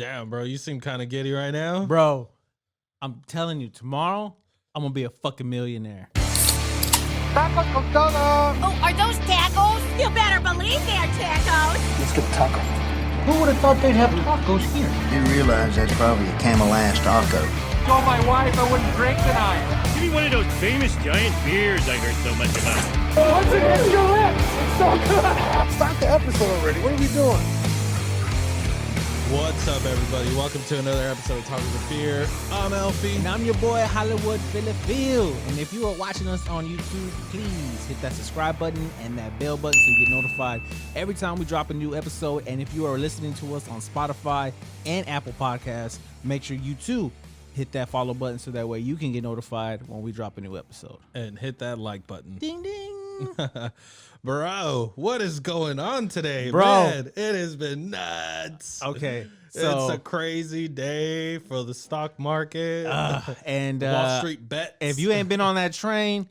Damn, bro, you seem kind of giddy right now. Bro, I'm telling you, tomorrow, I'm going to be a fucking millionaire. Tacos con todo. Oh, are those tacos? You better believe they're tacos. Let's get tacos. Who would have thought they'd have tacos here? You realize that's probably a Camel Ass taco. Told my wife I wouldn't drink tonight. Give me one of those famous giant beers I heard so much about. Once it hits your lips, it's so good. Start the episode already. What are we doing? What's up, everybody? Welcome to another episode of Talking with Beer. I'm Elfie. And I'm your boy, Hollywood Philip. And if you are watching us on YouTube, please hit that subscribe button and that bell button so you get notified every time we drop a new episode. And if you are listening to us on Spotify and Apple Podcasts, make sure you too hit that follow button so that way you can get notified when we drop a new episode. And hit that like button. Ding, ding. Bro, what is going on today, Bro? Man, it has been nuts. Okay, so it's a crazy day for the stock market. and Wall Street bets. if you ain't been on that train,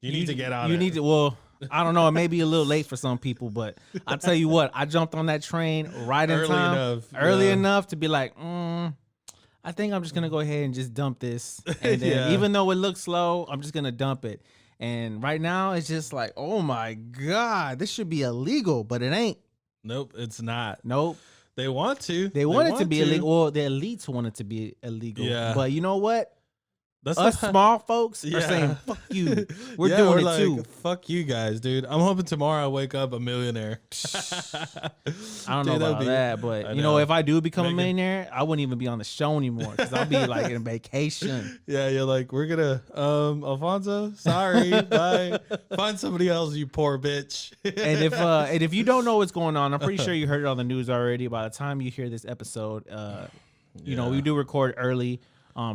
you need to get on You it. need to. Well, I don't know. It may be a little late for some people, but I'll tell you what. I jumped on that train right in Early time, enough, early yeah. enough to be like, I think I'm just gonna go ahead and just dump this. And then, Yeah. even though it looks slow, I'm just gonna dump it. And right now, it's just like, oh my god, this should be illegal, but it ain't. Nope, it's not. Nope. They want to. They want it to be illegal. Well, the elites want it to be illegal. Yeah. But you know what? That's Us not- small folks are Yeah. saying, fuck you. We're Yeah, doing it like, too. Fuck you guys, dude. I'm hoping tomorrow I wake up a millionaire. I don't know Dude, that'd about be- that, but I you know, know. if I do become a Megan- millionaire, I wouldn't even be on the show anymore because I'll be like in vacation. Yeah, you're like, we're gonna, Alfonso, sorry, bye. Find somebody else, you poor bitch. And if you don't know what's going on, I'm pretty sure you heard it on the news already. By the time you hear this episode, you know, we do record early,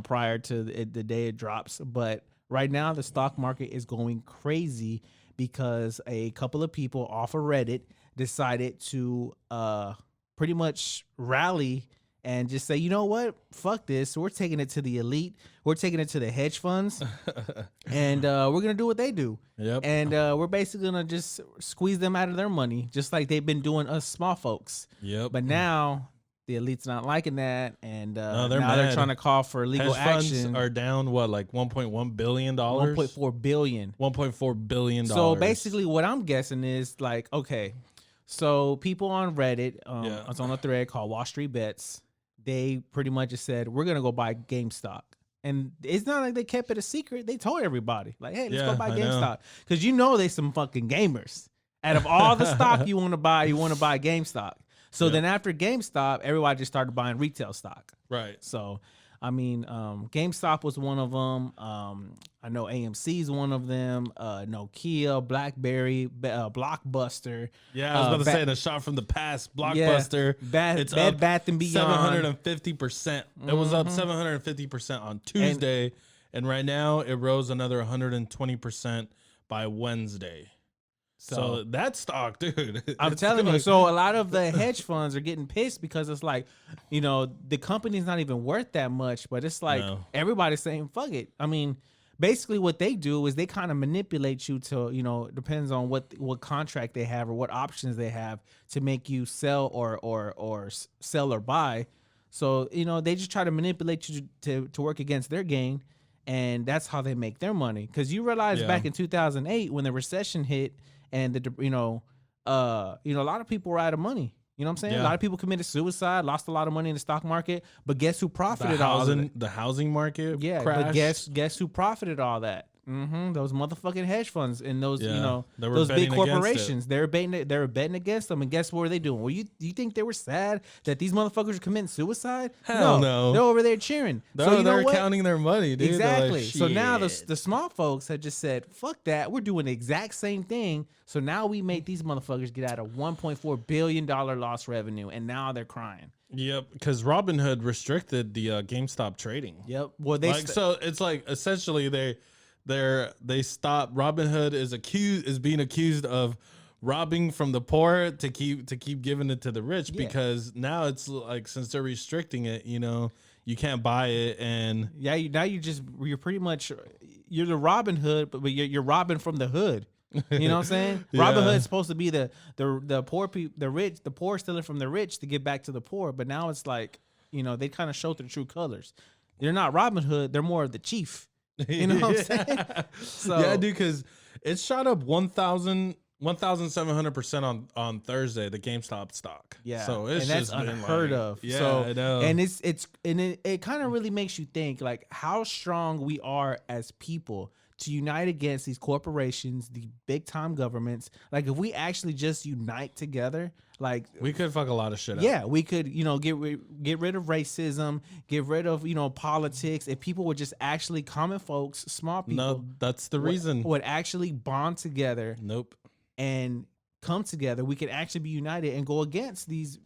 prior to the day it drops. But right now, the stock market is going crazy because a couple of people off of Reddit decided to pretty much rally and just say, you know what, fuck this. We're taking it to the elite. We're taking it to the hedge funds, and we're gonna do what they do. Yep. And we're basically gonna just squeeze them out of their money, just like they've been doing us small folks. Yep. But now the elite's not liking that, and No, they're they're mad. trying to call for legal Hedge funds action. are down, what, like $1.1 billion? 1.4 billion. $1.4 billion. So basically, what I'm guessing is like, okay, so people on Reddit, it's on a thread called Wall Street Bets. They pretty much just said, we're gonna go buy GameStop. And it's not like they kept it a secret. They told everybody, like, hey, let's go buy I know. GameStop. Because you know they some fucking gamers. Out of all the stock you want to buy GameStop. So then after GameStop, everybody just started buying retail stock. Right. So, I mean, GameStop was one of them. I know AMC is one of them. Nokia, BlackBerry, Blockbuster. Yeah, I was about to say, in a shot from the past, Blockbuster, it's Bed up Bath and Beyond. 750%. It was up 750% on Tuesday, and right now it rose another 120% by Wednesday. So that stock, dude. I'm telling you. So a lot of the hedge funds are getting pissed because it's like, you know, the company's not even worth that much, but it's like everybody's saying, fuck it. I mean, basically what they do is they kind of manipulate you to, you know, depends on what contract they have or what options they have to make you sell or sell or buy. So, you know, they just try to manipulate you to work against their gain. And that's how they make their money. Because you realize back in 2008 when the recession hit, and a lot of people were out of money. You know what I'm saying? Yeah. A lot of people committed suicide, lost a lot of money in the stock market. But guess who profited all of it? The housing market Yeah, crashed. but guess who profited all that? Those motherfucking hedge funds and those, Yeah, you know, they were those big betting against it. corporations. They were betting against them. And guess what were they doing? Well, you think they were sad that these motherfuckers were committing suicide? Hell no. They're over there cheering. They're, you know they're what? counting their money, dude. They're like, Exactly. So now "Shit." the small folks have just said, fuck that. We're doing the exact same thing. So now we made these motherfuckers get out of $1.4 billion lost revenue. And now they're crying. Yep, because Robinhood restricted the GameStop trading. Yep. Well, So it's like essentially they stopped. Robinhood is being accused of robbing from the poor to keep giving it to the rich because now it's like, since they're restricting it, you know, you can't buy it. And you're pretty much you're the Robin Hood, but you're robbing from the hood. You know what I'm saying? Yeah. Robin Hood's supposed to be the poor people, the rich, the poor stealing from the rich to give back to the poor. But now it's like, they kind of show their true colors. They're not Robinhood. They're more of the chief. You know what I'm saying? So yeah, dude, because it shot up 1,700% on Thursday, the GameStop stock. Yeah, so it's and that's just been unheard of. Yeah, so, I know. And it kind of really makes you think like how strong we are as people to unite against these corporations, the big time governments. Like if we actually just unite together, like we could fuck a lot of shit up. Yeah, we could, get rid of racism, get rid of, politics. If people would just actually, common folks, small people. No, that's the reason. Would actually bond together. Nope. And come together, we could actually be united and go against these,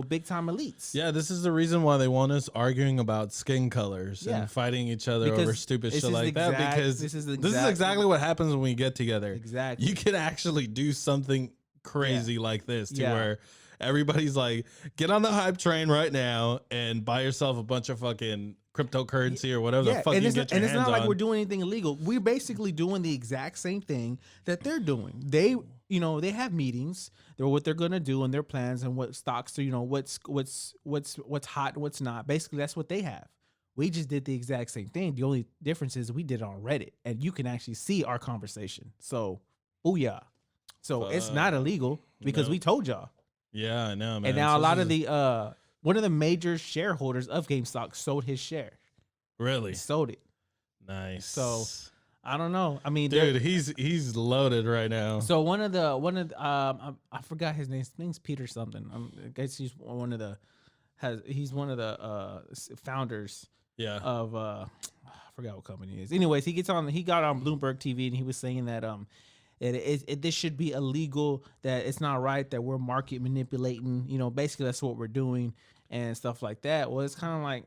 big time elites. Yeah, this is the reason why they want us arguing about skin colors and fighting each other over stupid shit like that. Because this is exactly what happens when we get together. Exactly. You could actually do something crazy like this to where everybody's like, get on the hype train right now and buy yourself a bunch of fucking cryptocurrency or whatever the fuck you get your hands on. And it's not like we're doing anything illegal. We're basically doing the exact same thing that they're doing. They have meetings. They're what they're gonna do and their plans and what stocks are, what's hot and what's not. Basically, that's what they have. We just did the exact same thing. The only difference is we did it on Reddit, and you can actually see our conversation. So, booyah. So it's not illegal because we told y'all. Yeah, I know, man. And now a lot of the one of the major shareholders of GameStop sold his share. Really? He sold it. Nice. So I don't know. I mean, dude, he's loaded right now. So one of the I forgot his name. His name's Peter something. I guess he's one of the founders. Yeah. Of I forgot what company it is. Anyways, he got on Bloomberg TV and he was saying that this should be illegal. That it's not right that we're market manipulating. Basically that's what we're doing and stuff like that. Well, it's kind of like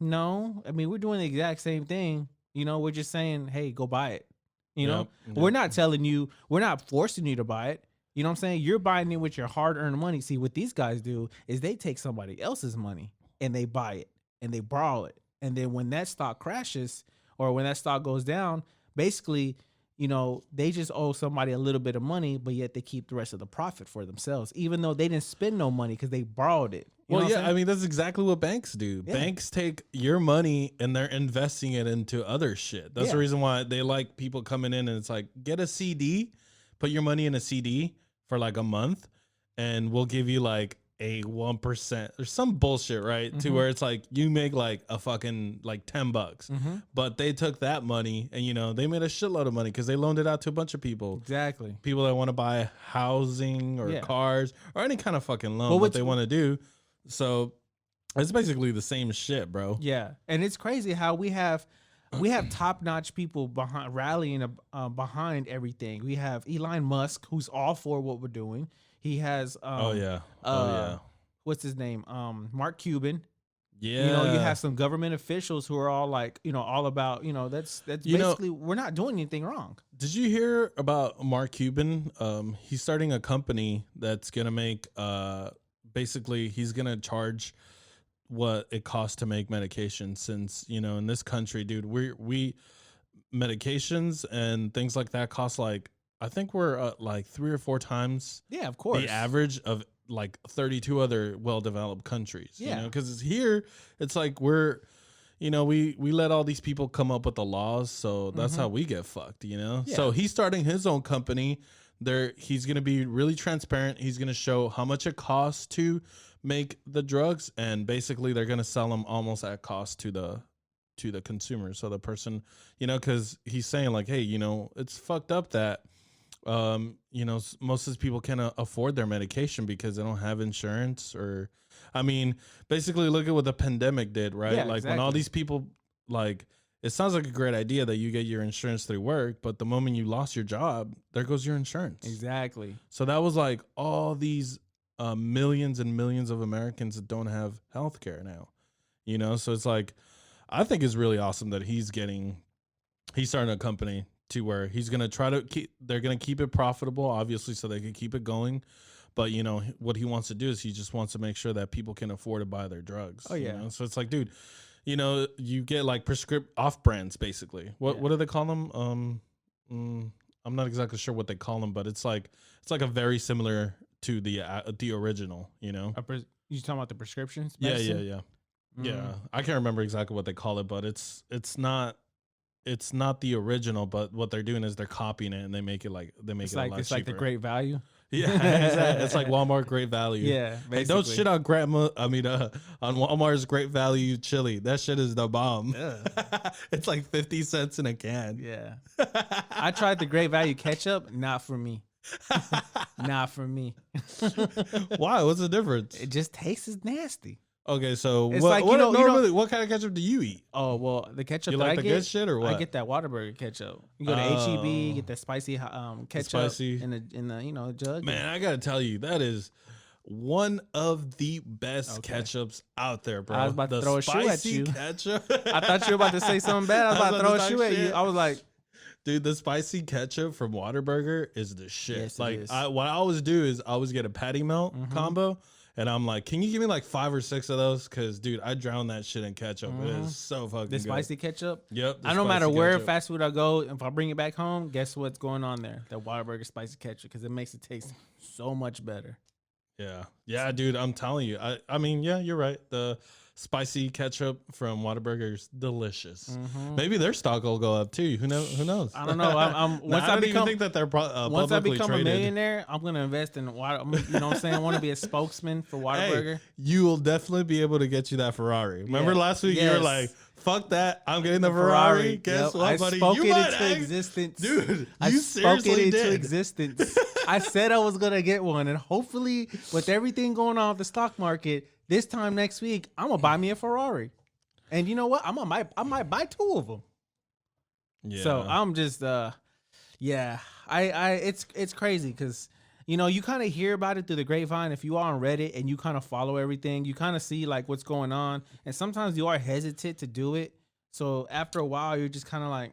no. I mean, we're doing the exact same thing. We're just saying, hey, go buy it. We're not telling you, we're not forcing you to buy it. You know what I'm saying? You're buying it with your hard-earned money. See, what these guys do is they take somebody else's money and they buy it and they borrow it. And then when that stock crashes or when that stock goes down, basically, they just owe somebody a little bit of money, but yet they keep the rest of the profit for themselves, even though they didn't spend no money because they borrowed it. Well, yeah, I mean, that's exactly what banks do. Yeah. Banks take your money and they're investing it into other shit. That's the reason why they like people coming in and it's like, get a CD, put your money in a CD for like a month, and we'll give you like a 1% or some bullshit, right? Mm-hmm. To where it's like you make like a fucking like $10, but they took that money and they made a shitload of money because they loaned it out to a bunch of people. Exactly. People that want to buy housing or cars or any kind of fucking loan that they want to do. So it's basically the same shit, bro. Yeah, and it's crazy how we have top-notch people rallying behind everything. We have Elon Musk, who's all for what we're doing. He has what's his name? Mark Cuban. Yeah. You have some government officials who are all like, all about, that's basically we're not doing anything wrong. Did you hear about Mark Cuban? He's starting a company that's gonna make basically he's gonna charge what it costs to make medication, since in this country, dude, we medications and things like that cost like, I think we're like 3 or 4 times of course the average of like 32 other well-developed countries. Because here it's like we're we let all these people come up with the laws, so that's how we get fucked. So he's starting his own company. He's going to be really transparent. He's going to show how much it costs to make the drugs, and basically they're going to sell them almost at cost to the consumer. So the person, because he's saying like, hey, it's fucked up that most of these people can't afford their medication because they don't have insurance, or I mean, basically look at what the pandemic did, right? Yeah, like exactly. when all these people, like, it sounds like a great idea that you get your insurance through work, but the moment you lost your job, there goes your insurance. Exactly. So that was like all these millions and millions of Americans that don't have health care now, So it's like, I think it's really awesome that he's starting a company to where he's going to try to they're going to keep it profitable, obviously, so they can keep it going. But, what he wants to do is he just wants to make sure that people can afford to buy their drugs. Oh, yeah. So it's like, dude, you get like off brands, basically. What do they call them? I'm not exactly sure what they call them, but it's like a very similar to the original, You talking about the prescriptions? Yeah. Yeah, I can't remember exactly what they call it, but it's not the original. But what they're doing is they're copying it and they make it a lot cheaper. It's like the Great Value. Yeah, exactly. It's like Walmart Great Value. Yeah, hey, don't shit on on Walmart's Great Value chili. That shit is the bomb. Yeah. It's like 50 cents in a can. Yeah, I tried the Great Value ketchup. Not for me. Not for me. Why? What's the difference? It just tastes nasty. Okay, so It's what, like, what kind of ketchup do you eat? Oh, well, the ketchup You that like I the get, good shit or what? I get that Whataburger ketchup. You go to HEB, get that spicy ketchup Spicy. in the jug. Man, I gotta tell you, that is one of the best ketchups out there, bro. I was about to throw a shoe at you. Ketchup. I thought you were about to say something bad. I was about to throw a shoe at you. I was like, dude, the spicy ketchup from Whataburger is the shit. Yes, like, it is. what I always do is I always get a patty melt combo, and I'm like, can you give me like 5 or 6 of those? Because, dude, I drown that shit in ketchup. It is so fucking the good. spicy ketchup. Yep. I no matter where fast food I go, if I bring it back home, guess what's going on there? The Whataburger spicy ketchup, because it makes it taste so much better. Yeah, dude, I'm telling you. I mean, yeah, you're right. The spicy ketchup from Whataburger is delicious. Maybe their stock will go up too. Who knows? I don't know. Once I don't even think that they're once I become traded. a millionaire, I'm gonna invest in Water. You know what I'm saying? I want to be a spokesman for Whataburger. Hey, you will definitely be able to get you that Ferrari. Remember last week you were like, "Fuck that! I'm getting the Ferrari." Guess what, buddy? I spoke it into existence, dude. I You spoke seriously it into did. existence. I said I was gonna get one, and hopefully, with everything going on with the stock market, this time next week, I'm gonna buy me a Ferrari. And you know what? I might buy 2 of them. Yeah. So I'm just, it's crazy because, you kind of hear about it through the grapevine. If you are on Reddit and you kind of follow everything, you kind of see like what's going on. And sometimes you are hesitant to do it. So after a while, you're just kind of like,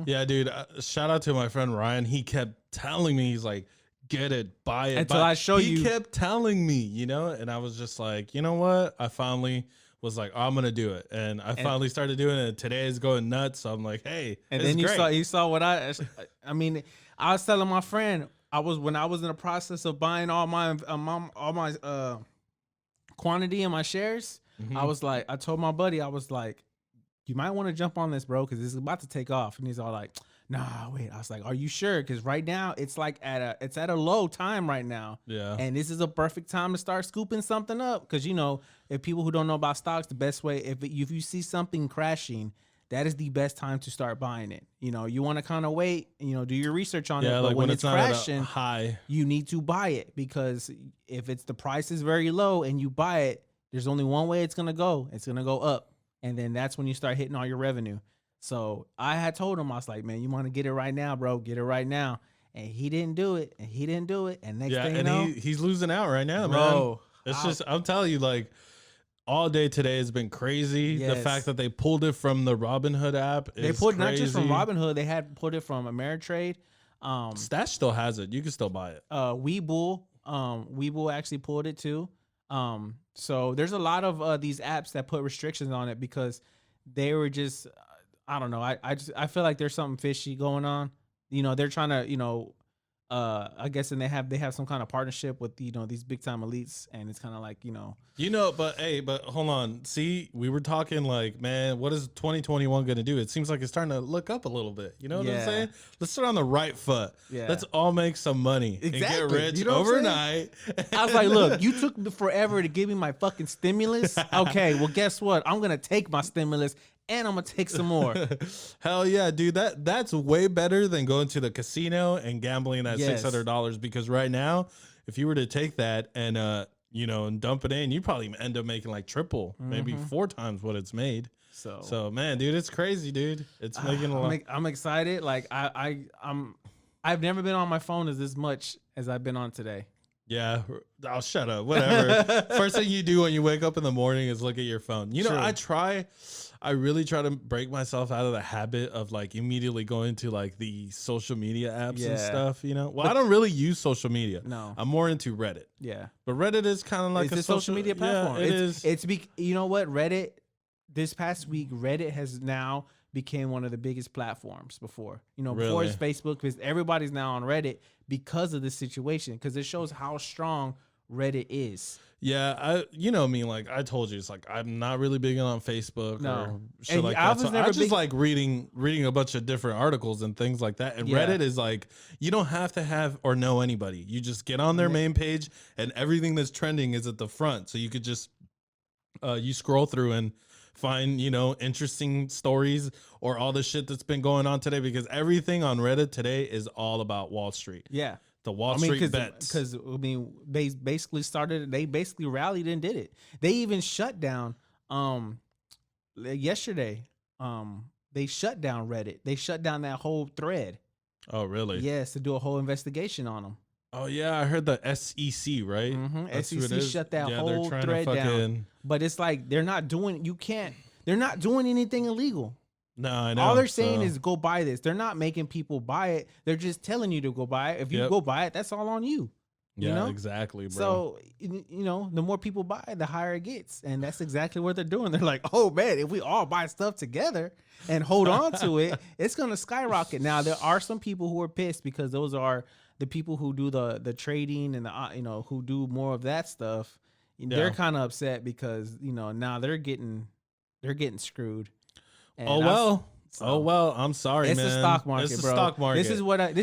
Yeah, dude. Shout out to my friend Ryan. He kept telling me, he's like, get it, buy it. Until I show you. He kept telling me, and I was just like, you know what? I finally was like, I'm gonna do it, and I finally started doing it. Today is going nuts. So I'm like, hey, and then you saw what I mean. I was telling my friend, when I was in the process of buying all my quantity in my shares. I was like, I told my buddy, I was like, you might want to jump on this, bro, because this is about to take off. And he's all like, nah, wait. I was like, are you sure? Because right now it's like it's at a low time right now. Yeah. And this is a perfect time to start scooping something up. Because, if people who don't know about stocks, the best way, if you see something crashing, that is the best time to start buying it. You want to kind of wait, do your research on it. But like when it's not crashing, high, you need to buy it, because if the price is very low and you buy it, there's only one way it's going to go. It's going to go up. And then that's when you start hitting all your revenue. So I had told him, I was like, man, you want to get it right now, bro. Get it right now. And he didn't do it. And next thing you know, he's losing out right now, bro. Man. It's just, I'm telling you, like, all day today has been crazy. Yes. The fact that they pulled it from the Robinhood app is they pulled crazy. Not just from Robinhood, they had pulled it from Ameritrade. Stash still has it. You can still buy it. Webull actually pulled it too. So there's a lot of these apps that put restrictions on it because they were just, I don't know. I feel like there's something fishy going on. They're trying to, I guess, and they have some kind of partnership with, these big time elites, and it's kind of like, but hold on. See, we were talking like, man, what is 2021 going to do? It seems like it's starting to look up a little bit. You know what I'm saying? Let's start on the right foot. Yeah. Let's all make some money and get rich overnight. I was like, look, you took forever to give me my fucking stimulus. Okay, well, guess what? I'm going to take my stimulus and I'm going to take some more. Hell yeah, dude. That's way better than going to the casino and gambling that $600, because right now, if you were to take that and, and dump it in, you probably end up making like triple, maybe 4 times what it's made. So man, dude, it's crazy, dude. It's making a lot. I'm excited. Like I've never been on my phone as much as I've been on today. Yeah, I'll shut up. Whatever. First thing you do when you wake up in the morning is look at your phone. I really try to break myself out of the habit of like immediately going to like the social media apps and stuff, Well, I don't really use social media. No. I'm more into Reddit. Yeah. But Reddit is kind of like it's a social media platform. Yeah, it is. You know what? Reddit, this past week, Reddit has now became one of the biggest platforms before. Before it's Facebook, because everybody's now on Reddit because of this situation, because it shows how strong Reddit is. Yeah, you know me, like I told you, it's like I'm not really big on Facebook or shit And like I that. was So never I just big- like reading a bunch of different articles and things like that. And Yeah. Reddit is like you don't have to have or know anybody. You just get on their main page and everything that's trending is at the front. So you could just you scroll through and find, you know, interesting stories or all the shit that's been going on today, because everything on Reddit today is all about Wall Street. Yeah. The Wall Street bets. Because I mean, they basically rallied and did it. They even shut down yesterday. They shut down Reddit. They shut down that whole thread. Oh, really? Yes, to do a whole investigation on them. Oh yeah, I heard the SEC, right? That's who it SEC is. shut that Yeah, whole they're trying to thread down. fucking- But it's like they're not doing anything illegal. No, I know. All they're saying So- is go buy this. They're not making people buy it. They're just telling you to go buy it. If you Yep. go buy it, that's all on you. yeah, you know? exactly, bro. So, you know, the more people buy, the higher it gets. And that's exactly what they're doing. They're like, oh, man, if we all buy stuff together and hold on to it, it's going to skyrocket. Now, there are some people who are pissed because those are the people who do the trading and the who do more of that stuff. They're kind of upset because, you know, now they're getting screwed. And Oh well, I'm sorry, it's man. the stock market, It's the bro. stock market. This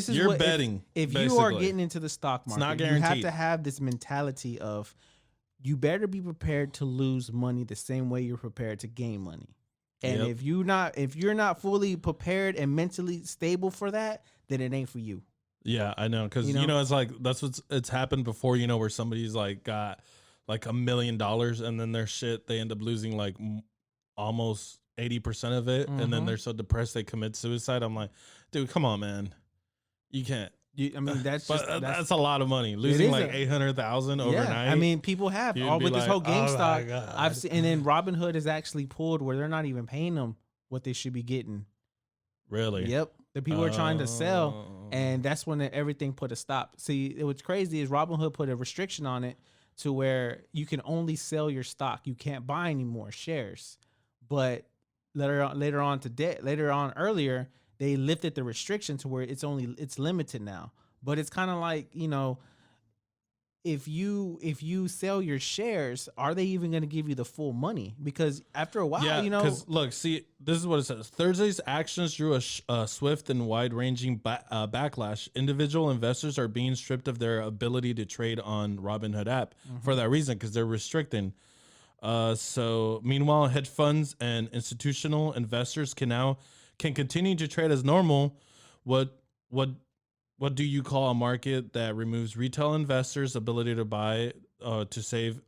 is You're what betting. If you are basically. getting into the stock market, not you have guaranteed. to have this mentality of you better be prepared to lose money the same way you're prepared to gain money. And Yep. if you're not fully prepared and mentally stable for that, then it ain't for you. Yeah, I know, because You know? it's like it's happened before, you know, where somebody's like got like $1 million and then their shit they end up losing like almost 80% of it, and then they're so depressed they commit suicide. I'm like, dude, come on, man, you can't. I mean, that's that's a lot of money. Losing is like a- 800,000 overnight. I mean, people have You'd all be with this like, whole "Oh my GameStop. God." I've seen, and then Robinhood has actually pulled where they're not even paying them what they should be getting. really? Yep, the people are trying to sell, Oh. and that's when everything put a stop. See, what's crazy is Robinhood put a restriction on it to where you can only sell your stock. You can't buy any more shares. But later on earlier, they lifted the restriction to where it's limited now. But it's kind of like, you know, if you sell your shares, are they even going to give you the full money? Because after a while, Yeah, you know, because look, see, this is what it says. Thursday's actions drew a swift and wide-ranging backlash. Individual investors are being stripped of their ability to trade on Robinhood app for that reason, because they're restricting. So meanwhile, hedge funds and institutional investors can continue to trade as normal. What do you call a market that removes retail investors' ability to buy to save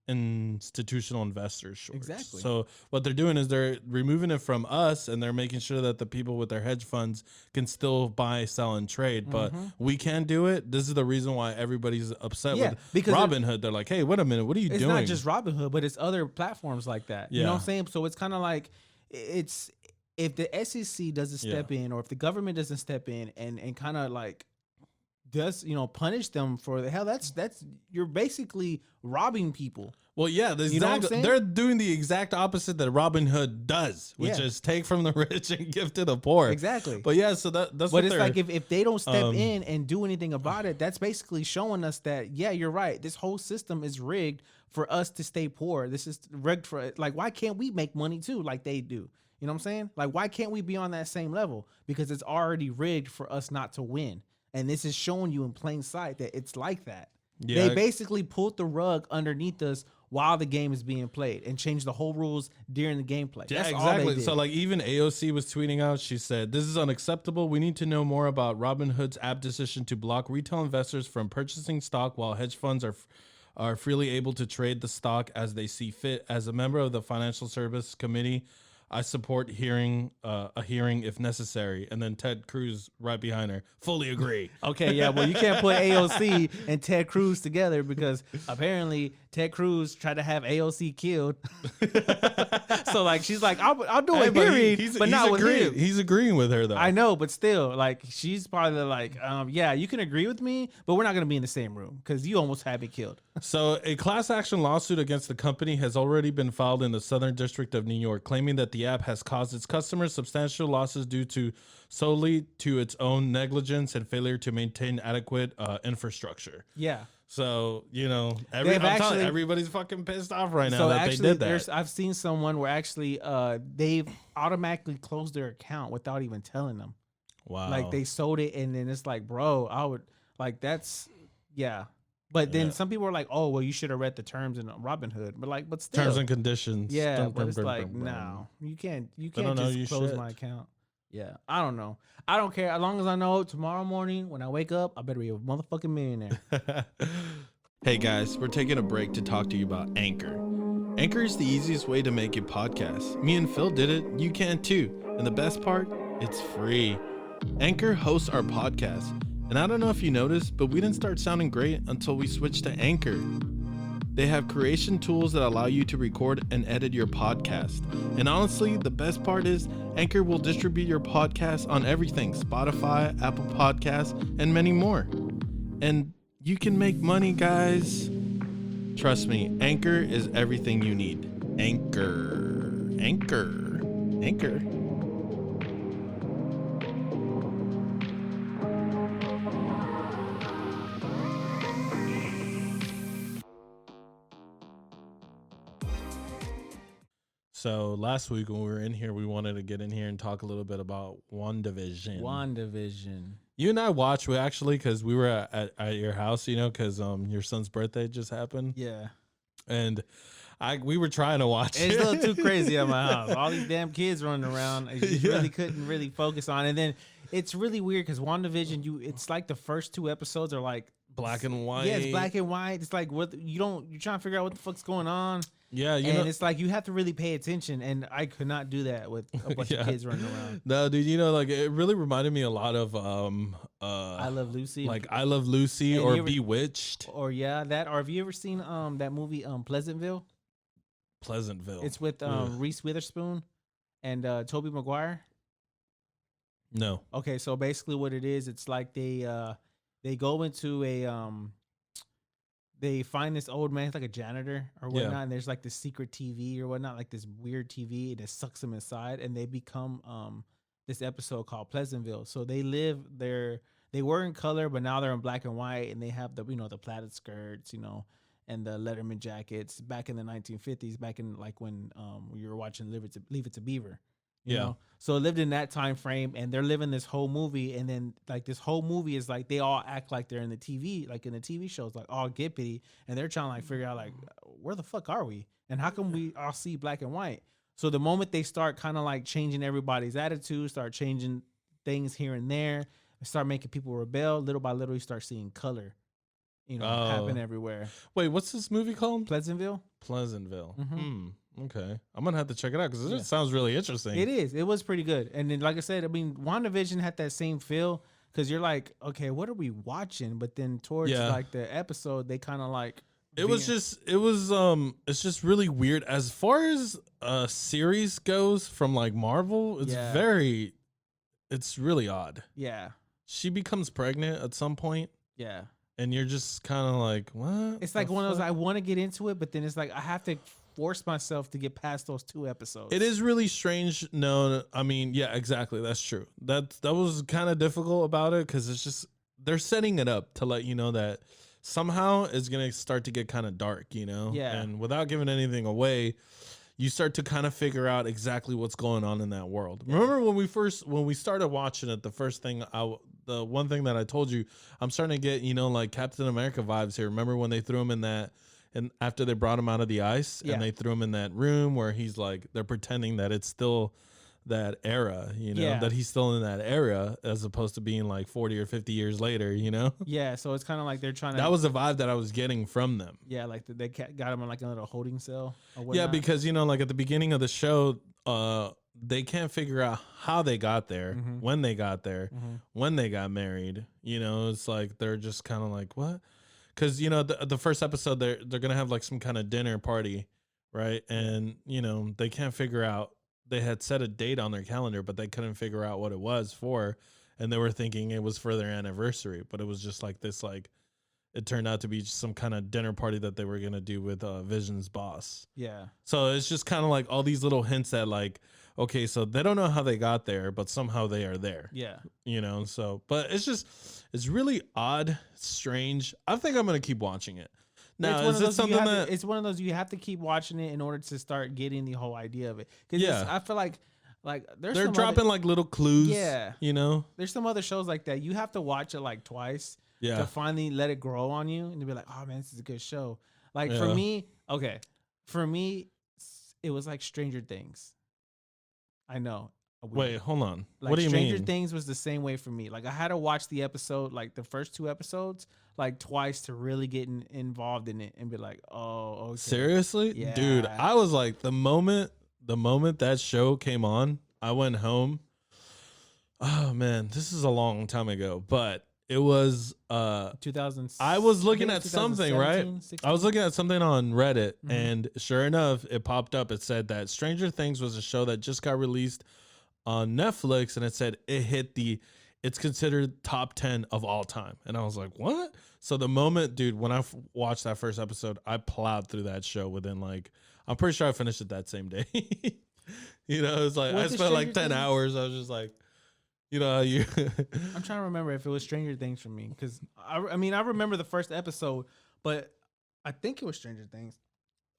institutional investors short? Exactly. So what they're doing is they're removing it from us, and they're making sure that the people with their hedge funds can still buy, sell, and trade, but we can't do it. This is the reason why everybody's upset with because Robinhood. They're like, hey, wait a minute, what are you it's doing? not just Robinhood, but it's other platforms like that. You know Yeah. what I'm saying? So it's kind of like if the SEC doesn't step in, or if the government doesn't step in and kind of like does, you know, punish them for the hell, that's you're basically robbing people. Well, yeah, You know what I'm saying? they're doing the exact opposite that Robinhood does, which Yeah. is take from the rich and give to the poor. Exactly. But yeah, so that's But what it's they're like if they don't step in and do anything about it, that's basically showing us that, yeah, you're right. This whole system is rigged for us to stay poor. This is rigged for, like, why can't we make money too like they do? You know what I'm saying? Like, why can't we be on that same level? Because it's already rigged for us not to win. And this is showing you in plain sight that it's like that. Yeah. They basically pulled the rug underneath us while the game is being played and changed the whole rules during the gameplay. Yeah, That's all they exactly. did. So like even AOC was tweeting out, she said, "This is unacceptable. We need to know more about Robinhood's app decision to block retail investors from purchasing stock while hedge funds are freely able to trade the stock as they see fit. As a member of the Financial Service Committee, I support a hearing if necessary." And then Ted Cruz right behind her, fully agree. Okay, yeah, well, you can't put AOC and Ted Cruz together because apparently Ted Cruz tried to have AOC killed. So, like, she's like, I'll do a hearing, but not with agreeing. him. He's agreeing with her though. I know, but still, like, she's probably like, yeah, you can agree with me, but we're not going to be in the same room because you almost had me killed. So a class action lawsuit against the company has already been filed in the Southern District of New York, claiming that the the app has caused its customers substantial losses due to solely to its own negligence and failure to maintain adequate infrastructure. Yeah. So, you know, everybody's fucking pissed off right now so that actually, they did that. I've seen someone where actually they've automatically closed their account without even telling them. Wow. Like they sold it, and then it's like, bro, I would like that's yeah. But then some people are like, oh, well, you should have read the terms in Robinhood. But still, terms and conditions. Yeah, but it's like, no, you can't just close my account. Yeah, I don't know. I don't care. As long as I know tomorrow morning when I wake up, I better be a motherfucking millionaire. Hey guys, we're taking a break to talk to you about Anchor. Anchor is the easiest way to make a podcast. Me and Phil did it. You can too. And the best part, it's free. Anchor hosts our podcast. And I don't know if you noticed, but we didn't start sounding great until we switched to Anchor. They have creation tools that allow you to record and edit your podcast. And honestly, the best part is Anchor will distribute your podcast on everything: Spotify, Apple Podcasts, and many more. And you can make money, guys. Trust me, Anchor is everything you need. Anchor. Anchor. Anchor. So last week when we were in here, we wanted to get in here and talk a little bit about Wanda Vision. Wanda Vision. You and I watched, because we were at your house, you know, because your son's birthday just happened. Yeah. And we were trying to watch it. It's a little too crazy at my house. All these damn kids running around. I just really couldn't really focus on it. And then it's really weird because WandaVision, it's like the first 2 episodes are like black and white. Yeah, it's black and white. It's like you're trying to figure out what the fuck's going on. Yeah, and it's like you have to really pay attention, and I could not do that with a bunch of kids running around. No, dude, you know, like it really reminded me a lot of I Love Lucy, like I Love Lucy or Bewitched, or that. Or have you ever seen that movie Pleasantville? Pleasantville. It's with Reese Witherspoon and Tobey Maguire. No. Okay, so basically what it is, it's like they go into a they find this old man, it's like a janitor or whatnot, and there's like this secret TV or whatnot, like this weird TV, and it sucks them inside, and they become this episode called Pleasantville. So they live there. They were in color, but now they're in black and white, and they have the the plaid skirts, and the Letterman jackets back in the 1950s, back in like when you were watching Leave It to Beaver. You know? So it lived in that time frame, and they're living this whole movie, and then like this whole movie is like they all act like they're in the TV, like in the TV shows, like all gippity, and they're trying to like figure out like where the fuck are we, and how come we all see black and white? So the moment they start kind of like changing everybody's attitude, start changing things here and there, and start making people rebel, little by little, you start seeing color, happen everywhere. Wait, what's this movie called? Pleasantville. Pleasantville. Okay, I'm gonna have to check it out because it sounds really interesting. It is. It was pretty good. And then, like I said, I mean, WandaVision had that same feel because you're like, okay, what are we watching? But then towards like the episode, they kind of like it's just really weird as far as a series goes from like Marvel. It's really odd. Yeah, she becomes pregnant at some point. Yeah, and you're just kind of like, what? It's like one of those, I want to get into it, but then it's like I have to force myself to get past those 2 episodes. It is really strange. No, I mean, yeah, exactly. That's true. That was kind of difficult about it because it's just they're setting it up to let you know that somehow it's gonna start to get kind of dark, Yeah. And without giving anything away, you start to kind of figure out exactly what's going on in that world. Yeah. Remember when we started watching it, the one thing that I told you, I'm starting to get, like Captain America vibes here. Remember when they threw him in that, and after they brought him out of the ice and they threw him in that room where he's like, they're pretending that it's still that era, that he's still in that era as opposed to being like 40 or 50 years later, Yeah, so it's kind of like they're trying to... That was the vibe that I was getting from them. Yeah, like they got him in like a little holding cell or whatnot. Yeah, because, like at the beginning of the show, they can't figure out how they got there, when they got there, when they got married. It's like they're just kind of like, what? Because, the first episode, they're going to have like some kind of dinner party, right? And, they can't figure out, they had set a date on their calendar, but they couldn't figure out what it was for. And they were thinking it was for their anniversary, but it was just like this, like, it turned out to be just some kind of dinner party that they were going to do with Vision's boss. Yeah. So it's just kind of like all these little hints that like, okay, so they don't know how they got there, but somehow they are there. Yeah. So, but it's really odd, strange. I think I'm going to keep watching it. Now, is it something that it's one of those you have to keep watching it in order to start getting the whole idea of it? Because Yeah. I feel like they're dropping like little clues. Yeah. There's some other shows like that. You have to watch it like twice to finally let it grow on you and to be like, oh man, this is a good show. Like for me, it was like Stranger Things. I know. Wait, hold on. Like What do you Stranger mean? Things was the same way for me. Like I had to watch the episode, like the first 2 episodes, like twice to really get involved in it and be like, oh, okay. Seriously? Yeah. Dude, I was like, the moment that show came on, I went home. Oh man, this is a long time ago, but it was 2000. I was looking at something, right? 16? I was looking at something on Reddit, and sure enough, it popped up. It said that Stranger Things was a show that just got released on Netflix, and it said it's considered top 10 of all time. And I was like, what? So the moment, dude, when I watched that first episode, I plowed through that show within I'm pretty sure I finished it that same day. It was like, I spent like 10 hours. I was just like, how you. I'm trying to remember if it was Stranger Things for me. Because, I remember the first episode, but I think it was Stranger Things.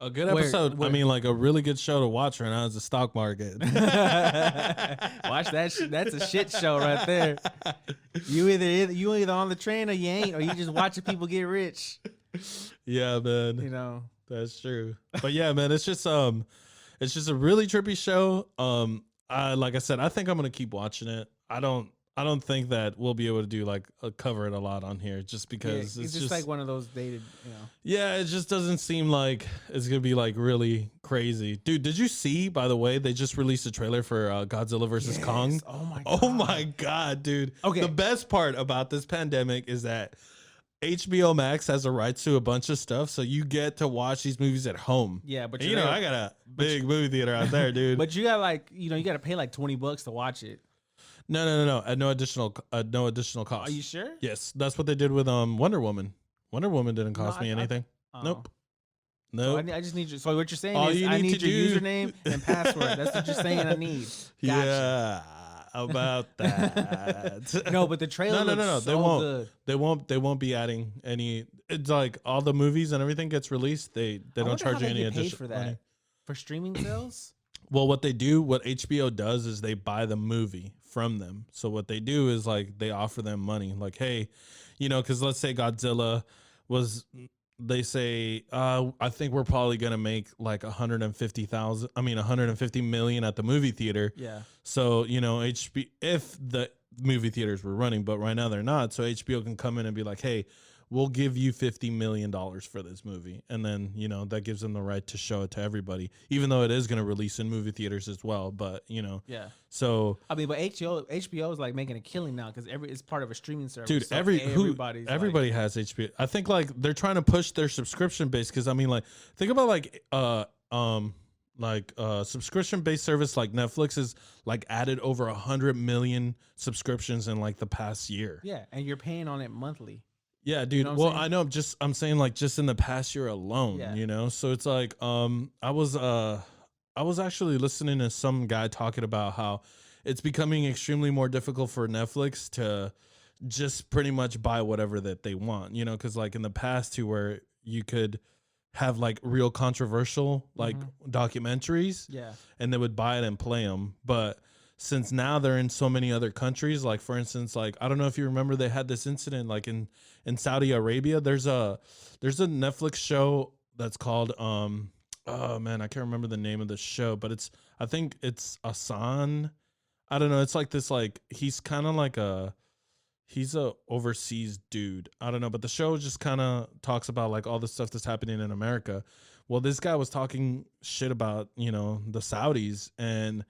A good episode. I mean, like a really good show to watch right now is the stock market. Watch that. That's a shit show right there. You either on the train or you ain't, or you just watching people get rich. Yeah, man. That's true. But yeah, man, it's just a really trippy show. Like I said, I think I'm gonna keep watching it. I don't think that we'll be able to do cover it a lot on here just because it's just like one of those dated, Yeah, it just doesn't seem like it's going to be really crazy. Dude, did you see, by the way, they just released a trailer for Godzilla versus Kong? Oh my God. Oh my God, dude. Okay. The best part about this pandemic is that HBO Max has the rights to a bunch of stuff, so you get to watch these movies at home. Yeah, but I got a big movie theater out there, dude. But you got you got to pay $20 to watch it. No. At no additional cost. Are you sure? Yes, that's what they did with Wonder Woman. Wonder Woman didn't cost me anything. Nope. So I just need you. So what you're saying is I need your username and password. That's what you're saying I need. Gotcha. Yeah, about that. No, but the trailer. No. They won't. Good. They won't be adding any. It's like all the movies and everything gets released. They don't charge you any additional for that. Money. For streaming sales. Well, what HBO does is they buy the movie from them. So what they do is they offer them money. Like, hey, because let's say Godzilla they say, I think we're probably going to make 150 million at the movie theater. Yeah. So, if the movie theaters were running, but right now they're not. So HBO can come in and be like, hey, we'll give you $50 million for this movie. And then, that gives them the right to show it to everybody, even though it is going to release in movie theaters as well. But, Yeah. So. But HBO is making a killing now because it's part of a streaming service. Dude, so everybody has HBO. I think they're trying to push their subscription base because, think about subscription-based service like Netflix is added over 100 million subscriptions in the past year. Yeah, and you're paying on it monthly. Yeah, dude. I know. I'm saying just in the past year alone. Yeah. So it's I was actually listening to some guy talking about how it's becoming extremely more difficult for Netflix to just pretty much buy whatever that they want. Because in the past too, where you could have real controversial documentaries. Yeah. And they would buy it and play them, but since now they're in so many other countries, for instance, I don't know if you remember, they had this incident in Saudi Arabia. There's a Netflix show that's called oh man, I can't remember the name of the show, but I think it's Hassan. I don't know. It's this he's kind of he's a overseas dude. I don't know, but the show just kind of talks about all the stuff that's happening in America. Well, this guy was talking shit about the Saudis, and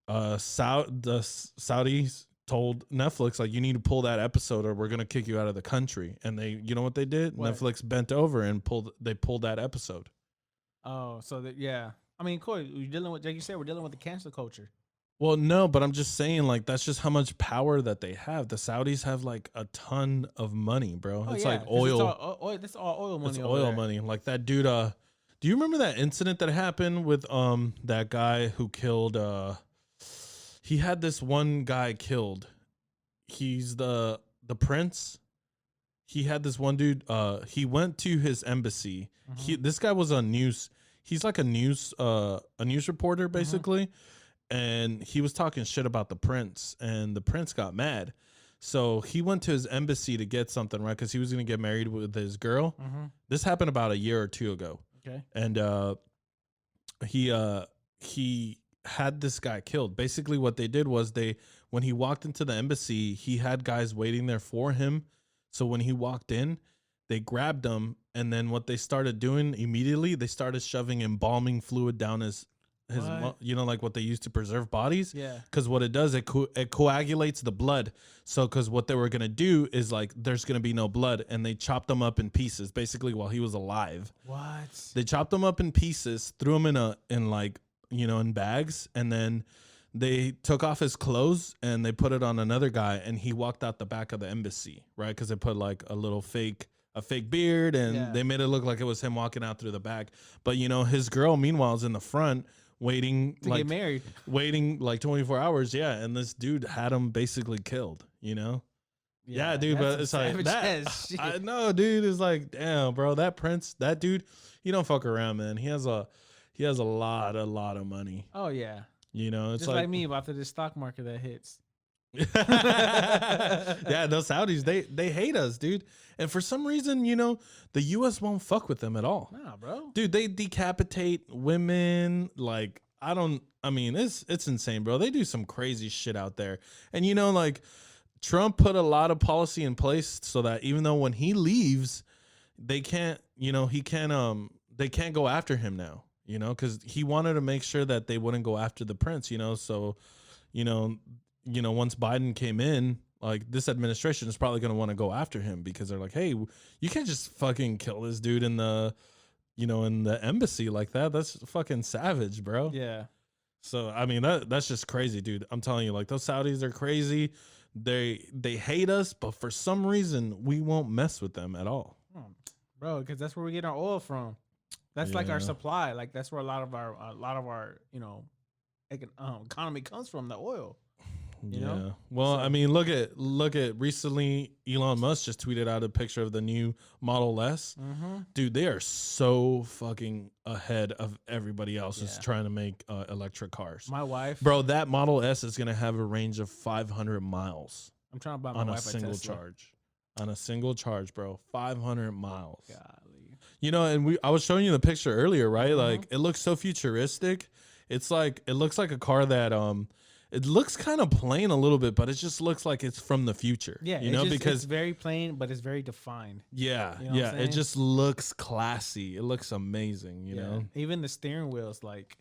the Saudis told Netflix you need to pull that episode or we're gonna kick you out of the country. And they, what they did? What? Netflix bent over and pulled that episode. Oh, so that yeah. I mean, Corey, we're dealing with, like you said, we're dealing with the cancel culture. Well, no, but I'm just saying that's just how much power that they have. The Saudis have a ton of money, bro. It's oil. That's all oil money. It's over oil there. money. That dude. Do you remember that incident that happened with that guy who killed he had this one guy killed. He's the prince. He had this one dude he went to his embassy. This guy was on news. He's like a news reporter basically. And he was talking shit about the prince, and the prince got mad. So he went to his embassy to get something, right? Because he was going to get married with his girl. This happened about a year or two ago. Okay. And he had this guy killed. Basically, what they did was when he walked into the embassy, he had guys waiting there for him. So when he walked in, they grabbed him, and then what they started doing immediately, they started shoving embalming fluid down his like what they use to preserve bodies. Yeah. Because what it does, it coagulates the blood. So because what they were gonna do is like there's gonna be no blood, and they chopped him up in pieces basically while he was alive. What? They chopped him up in pieces, threw him in bags, and then they took off his clothes and they put it on another guy, and he walked out the back of the embassy, right? Because they put like a fake beard, and they made it look like it was him walking out through the back. But his girl meanwhile is in the front waiting to get married, waiting like 24 hours. Yeah. And this dude had him basically killed, Yeah, dude. But it's like that. I know, dude. It's like, damn, bro, that prince, that dude, you don't fuck around, man. He has a lot of money. Oh yeah. It's just like me after the stock market that hits. Yeah, those Saudis, they hate us, dude. And for some reason, the US won't fuck with them at all. Nah, bro. Dude, they decapitate women. Like, it's insane, bro. They do some crazy shit out there. And like Trump put a lot of policy in place so that even though when he leaves, they can't, they can't go after him now, because he wanted to make sure that they wouldn't go after the prince, so, once Biden came in, like this administration is probably going to want to go after him because they're like, hey, you can't just fucking kill this dude in the embassy like that. That's fucking savage, bro. Yeah. So, that's just crazy, dude. I'm telling you, like those Saudis are crazy. They hate us, but for some reason we won't mess with them at all. Bro, because that's where we get our oil from. That's like our supply. Like that's where a lot of our economy comes from, the oil. You know? Well, look at recently Elon Musk just tweeted out a picture of the new Model S. Dude, they are so fucking ahead of everybody else who's trying to make electric cars. My wife, bro, that Model S is gonna have a range of 500 miles. I'm trying to buy my on wife a single charge. On a single charge, bro, 500 miles. Golly. And I was showing you the picture earlier, right? Like it looks so futuristic. It's like it looks like a car that it looks kind of plain a little bit, but it just looks like it's from the future. Yeah, because it's very plain, but it's very defined. Yeah, it just looks classy. It looks amazing, you know. Even the steering wheel is like,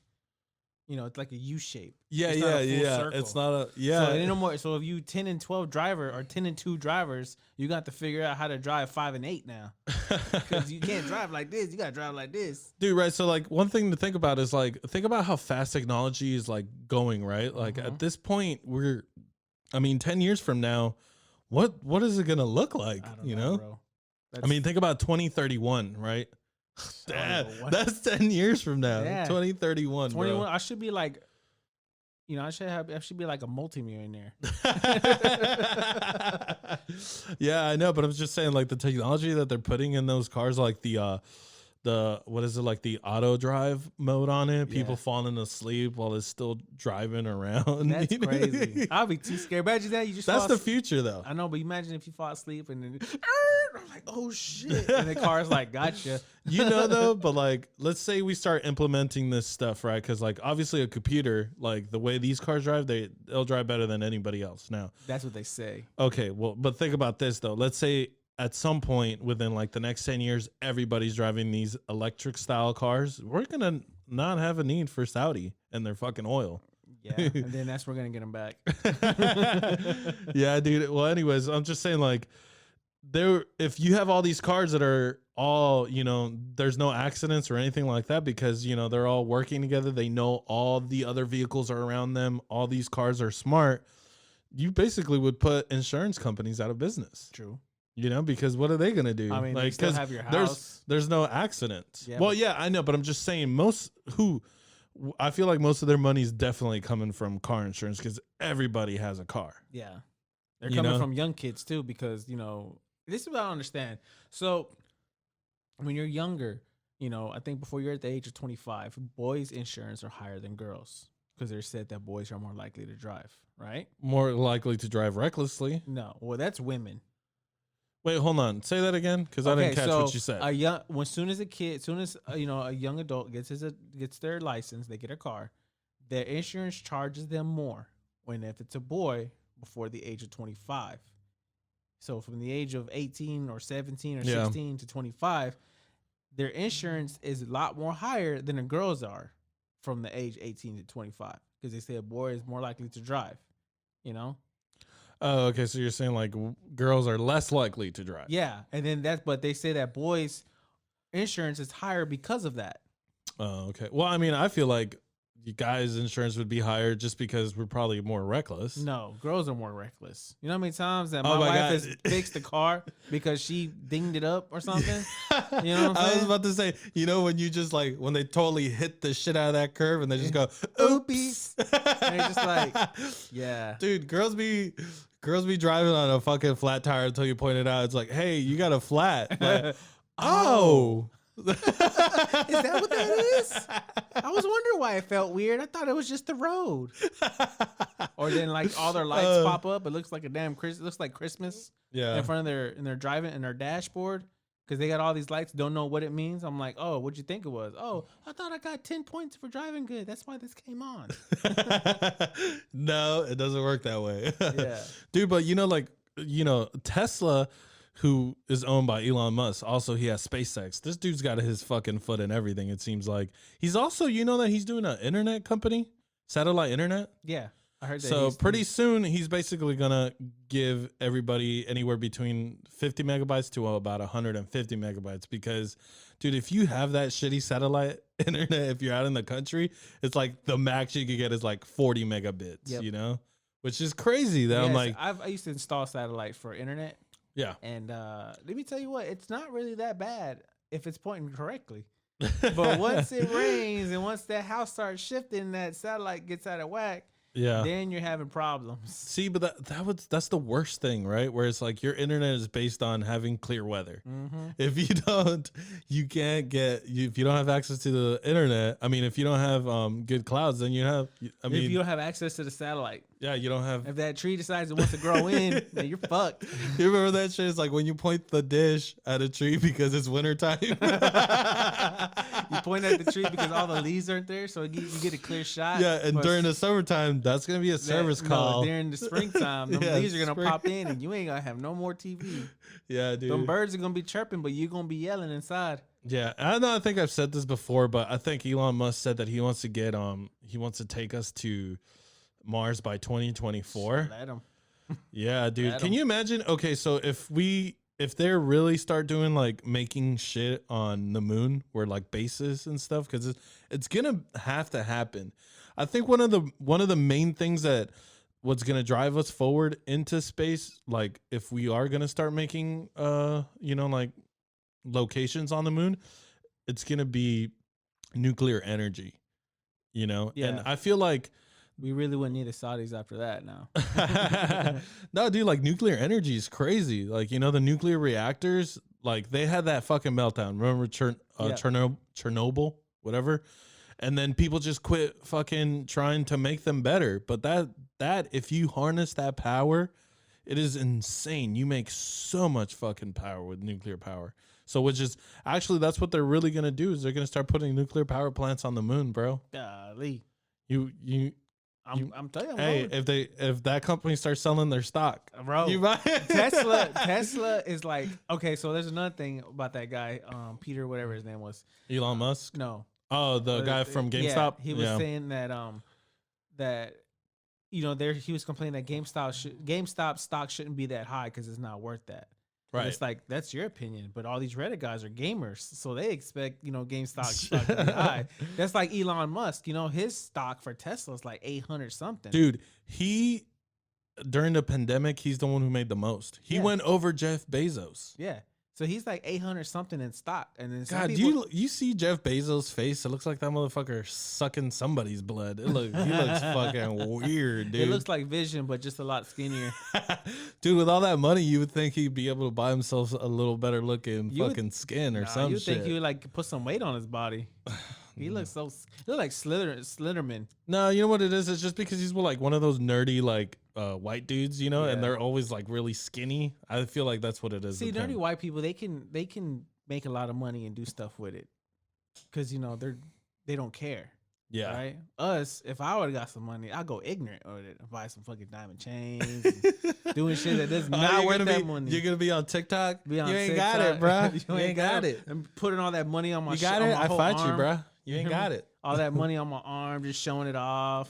it's like a U shape. Yeah, it's not a So it ain't no more. So if you 10 and 12 driver or 10 and 2 drivers, you got to figure out how to drive 5 and 8 now, because you can't drive like this. You got to drive like this, dude. Right. So like one thing to think about is like think about how fast technology is like going. Right. Like at this point, 10 years from now, what is it gonna look like? I don't know, bro. Think about 2031. Right. Damn, that's 10 years from now. Yeah. 2031. 21. Bro. I should be like, I should be like a multimillionaire. Yeah, I know, but I'm just saying, like the technology that they're putting in those cars, like the what is it, like the auto drive mode on it? People falling asleep while it's still driving around. That's crazy. I'll be too scared. Imagine that you just. That's the future, though. I know, but imagine if you fall asleep and then I'm like, oh shit, and the car's like, gotcha. Though, but like, let's say we start implementing this stuff, right? Because like, obviously, a computer, like the way these cars drive, they'll drive better than anybody else. Now, that's what they say. Okay, well, but think about this though. Let's say at some point within like the next 10 years, everybody's driving these electric style cars. We're gonna not have a need for Saudi and their fucking oil. Yeah, and then that's where we're gonna get them back. Yeah, dude. Well, anyways, I'm just saying, like, if you have all these cars that are all, there's no accidents or anything like that because, they're all working together. They know all the other vehicles are around them. All these cars are smart. You basically would put insurance companies out of business. True. You know, because what are they gonna do? I mean, they like, still 'cause have your house. there's no accidents. Yeah, well, but- yeah, I know, but I'm just saying I feel like most of their money is definitely coming from car insurance because everybody has a car. Yeah. They're You coming know? from young kids too, because, this is what I don't understand. So when you're younger, I think before you're at the age of 25, boys' insurance are higher than girls because they're said that boys are more likely to drive, right? More likely to drive recklessly. No. Well, that's women. Wait, hold on. Say that again, because I didn't catch what you said. A young adult gets their license, they get a car, their insurance charges them more if it's a boy before the age of 25. So from the age of 18 or 17 or 16 to 25, their insurance is a lot more higher than the girls are from the age 18 to 25 because they say a boy is more likely to drive. Oh, okay. So you're saying like girls are less likely to drive. Yeah, and then but they say that boys' insurance is higher because of that. Oh, okay. Well, I mean, I feel like you guys' insurance would be higher just because we're probably more reckless. No, girls are more reckless. You know how many times that Oh my my wife God. has fixed the car because she dinged it up or something? You know what I'm I was saying? about to say, when you just like, when they totally hit the shit out of that curve and they just go, oops. And it's just like, yeah. Dude, girls be driving on a fucking flat tire until you point it out. It's like, hey, you got a flat. Like, oh. Is that what that is? I was wondering why it felt weird. I thought it was just the road. Or then like all their lights pop up. It looks like it looks like Christmas. Yeah. In front of their driving and their dashboard. Because they got all these lights, don't know what it means. I'm like, oh, what'd you think it was? Oh, I thought I got 10 points for driving good. That's why this came on. No, it doesn't work that way. Yeah. Dude, but Tesla, who is owned by Elon Musk, also he has SpaceX. This dude's got his fucking foot in everything, it seems like. He's also, that he's doing an internet company, satellite internet. Yeah. I heard that. So pretty soon he's basically gonna give everybody anywhere between 50 megabytes to about 150 megabytes because, dude, if you have that shitty satellite internet, if you're out in the country, it's like the max you could get is like 40 megabits, which is crazy. That I'm like, I used to install satellite for internet, yeah, and let me tell you what, it's not really that bad if it's pointing correctly. But once it rains and once that house starts shifting, that satellite gets out of whack. yeah. Then you're having problems. See, but that's the worst thing, right? Where it's like your internet is based on having clear weather. Mm-hmm. If you don't, if you don't have access to the internet, I mean, if you don't have good clouds, then if you don't have access to the satellite, yeah, you don't have. if that tree decides it wants to grow in, then you're fucked. You remember that shit? It's like when you point the dish at a tree because it's wintertime. You point at the tree because all the leaves aren't there, so you get a clear shot. Yeah, and But during the summertime, that's gonna be a service call. No, during the springtime, them Yeah, leaves are gonna pop in, and you ain't gonna have no more TV. Yeah, dude. Them birds are gonna be chirping, but you're gonna be yelling inside. Yeah, I know. I think I've said this before, but I think Elon Musk said that he wants to take us to Mars by 2024. Let 'em. Yeah, dude. Let Can 'em. you imagine? Okay, so if they really start doing like making shit on the moon, where like bases and stuff, because it's gonna have to happen. I think one of the main things that what's gonna drive us forward into space, like if we are gonna start making like locations on the moon, it's gonna be nuclear energy. Yeah. And I feel like We really wouldn't need the Saudis after that now. no, dude, like nuclear energy is crazy. Like, the nuclear reactors, like they had that fucking meltdown. Remember Chernobyl, whatever? And then people just quit fucking trying to make them better. But that if you harness that power, it is insane. You make so much fucking power with nuclear power. So which is actually that's what they're really gonna do is they're gonna start putting nuclear power plants on the moon, bro. Golly. I'm telling you, Hey, if that company starts selling their stock, bro. you buy Tesla is like, okay, so there's another thing about that guy, Peter, whatever his name was. Elon Musk. No. Oh, the guy from GameStop. Yeah, he was saying that he was complaining that GameStop stock shouldn't be that high because it's not worth that. And Right. it's like, that's your opinion, but all these Reddit guys are gamers, so they expect GameStop stock to be high. That's like Elon Musk. His stock for Tesla is like 800 something. Dude, he during the pandemic, he's the one who made the most. He went over Jeff Bezos. Yeah. So he's like 800 something in stock, and then some God, people, you see Jeff Bezos' face? It looks like that motherfucker sucking somebody's blood. He looks fucking weird, dude. it looks like Vision, but just a lot skinnier. Dude, with all that money, you would think he'd be able to buy himself a little better looking fucking skin or some You shit. think he would like put some weight on his body? He looks like Slytherin. No, you know what it is? It's just because he's like one of those nerdy like white dudes, you know, and they're always like really skinny. I feel like that's what it is. See, nerdy white people, they can make a lot of money and do stuff with it, because you know they don't care. Yeah. Right. Us, if I would have got some money, I'd go ignorant with it and buy some fucking diamond chains, and doing shit that does not worth that money. You're gonna be on TikTok. Be on you ain't TikTok. got it, bro. You ain't got it. And putting all that money on my. You got it. I fight you, bro. You ain't got it. All that money on my arm, just showing it off.